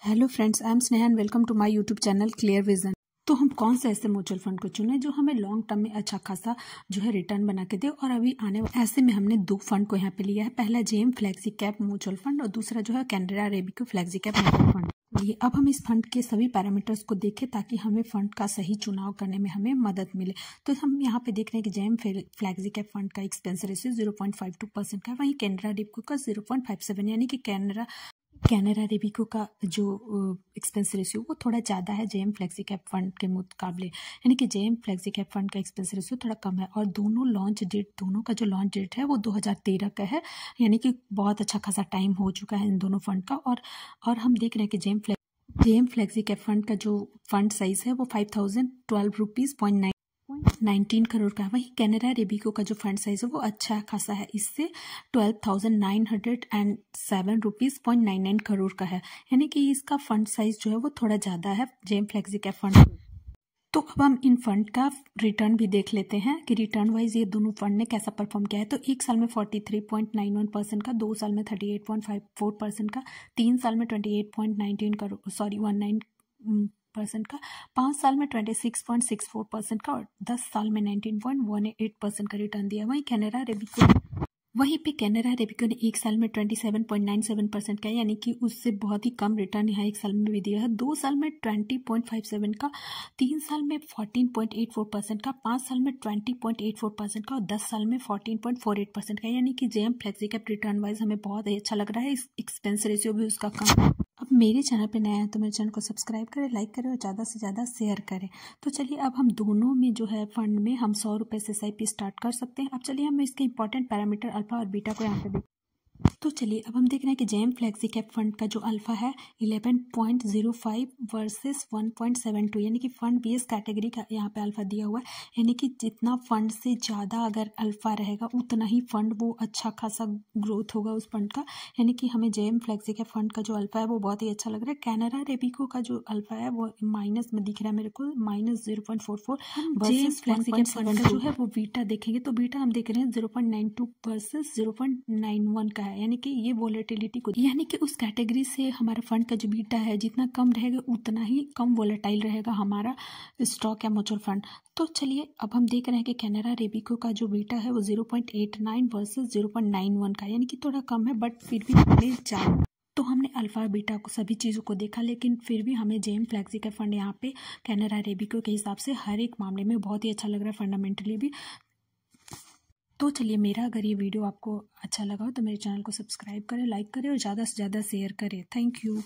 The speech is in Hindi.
Hello friends, I am Sneha and welcome to my YouTube channel clear vision. तो हम कौन से ऐसे म्यूचुअल फंड को चुने जो हमें लॉन्ग टर्म में अच्छा खासा जो है रिटर्न बना के दे। और अभी आने ऐसे में हमने दो फंड को यहाँ पे लिया है। पहला JM flexi cap mutual fund और दूसरा जो है Canara Robeco flexi cap mutual fund. लिए अब हम इस फंड के सभी पैरामीटर्स को देखें ताकि हमें फंड का सही चुनाव करने में हमें मदद मिले। तो हम यहाँ पे देख रहे हैं कि जेम फ्लेक्सी कैप फंड का एक्सपेंस रेशियो 0.52% का है, वहीं कैनरा अरेबिको का 0.57, यानी कि कैनरा अरेबिको का जो एक्सपेंस रेशियो वो थोड़ा ज़्यादा है जेम फ्लेक्सी कैप फंड के मुकाबले, यानी कि जेम फ्लेक्सी कैप फंड का एक्सपेंस रेशियो थोड़ा कम है। और दोनों का जो लॉन्च डेट है वो 2013 का है, यानी कि बहुत अच्छा खासा टाइम हो चुका है इन दोनों फंड का। और हम देख रहे हैं कि जेम फ्लेक्सी कैप फंड का जो फंड साइज है वो 5012 करोड़ का है। वहीं कैनरा अरेबिको का जो फंड साइज है वो अच्छा खासा है, इससे 12,907 करोड़ का है, यानी कि इसका फंड साइज जो है वो थोड़ा ज़्यादा है जेम फ्लेक्सी कैप फंड। तो अब हम इन फंड का रिटर्न भी देख लेते हैं कि रिटर्न वाइज ये दोनों फंड ने कैसा परफॉर्म किया है। तो एक साल में 43.91% का, 2 साल में 38.54% का, 3 साल में 19% का, 5 साल में 26.64% का और 10 साल में 19.18% का रिटर्न दिया। वहीं पे कैनरा अरेबिको ने एक साल में 27.97% का, यानी कि उससे बहुत ही कम रिटर्न यहाँ एक साल में भी दिया है। 2 साल में 20.57 का, 3 साल में 14.84% का, 5 साल में 20.84% का और 10 साल में 14.48% का, यानी कि JM flexi cap return wise हमें बहुत ही अच्छा लग रहा है। इस एक्सपेंस रेशियो भी उसका कम है। अब मेरे चैनल पे नया है तो मेरे चैनल को सब्सक्राइब करें, लाइक करें और ज़्यादा से ज़्यादा शेयर करें। तो चलिए अब हम दोनों में जो है फंड में हम 100 रुपये से SIP स्टार्ट कर सकते हैं। अब चलिए हम इसके इंपॉर्टेंट पैरामीटर अल्फा और बीटा को यहाँ पे तो चलिए अब हम देख रहे हैं कि जेम फ्लेक्सी कैप फंड का जो अल्फा है 11.05 वर्सेस 1.72, यानी कि फंड बेस कैटेगरी का यहाँ पे अल्फा दिया हुआ है, यानी कि जितना फंड से ज़्यादा अगर अल्फा रहेगा उतना ही फंड वो अच्छा खासा ग्रोथ होगा उस फंड का, यानी कि हमें जेम फ्लेक्सी कैप फंड का जो अल्फा है वो बहुत ही अच्छा लग रहा है। कैनरा अरेबिको का जो अल्फा है वो माइनस में दिख रहा है मेरे को, -0.44 वर्सेस 1.7 का जो है वो बीटा देखेंगे तो बीटा हम देख रहे हैं 0.92 वर्सेस 0.91 का है, यानी कि ये वोलेटिलिटी को, यानी कि उस कैटेगरी से हमारा फंड का जो बीटा है जितना कम रहेगा उतना ही कम वोलेटाइल रहेगा हमारा स्टॉक या म्यूचुअल फंड। तो चलिए अब हम देख रहे हैं कि कैनरा अरेबिको का जो बीटा है वो 0.89 वर्सेस 0.91 का, यानी कि थोड़ा कम है बट फिर भी हमें ज़्यादा। तो हमने अल्फा बीटा को सभी चीज़ों को देखा, लेकिन फिर भी हमें जेम फ्लेक्सी का फंड यहाँ पे कैनरा अरेबिको के हिसाब से हर एक मामले में बहुत ही अच्छा लग रहा है फंडामेंटली भी। तो चलिए मेरा अगर ये वीडियो आपको अच्छा लगा हो तो मेरे चैनल को सब्सक्राइब करें, लाइक करें और ज़्यादा से ज़्यादा शेयर करें। Thank you.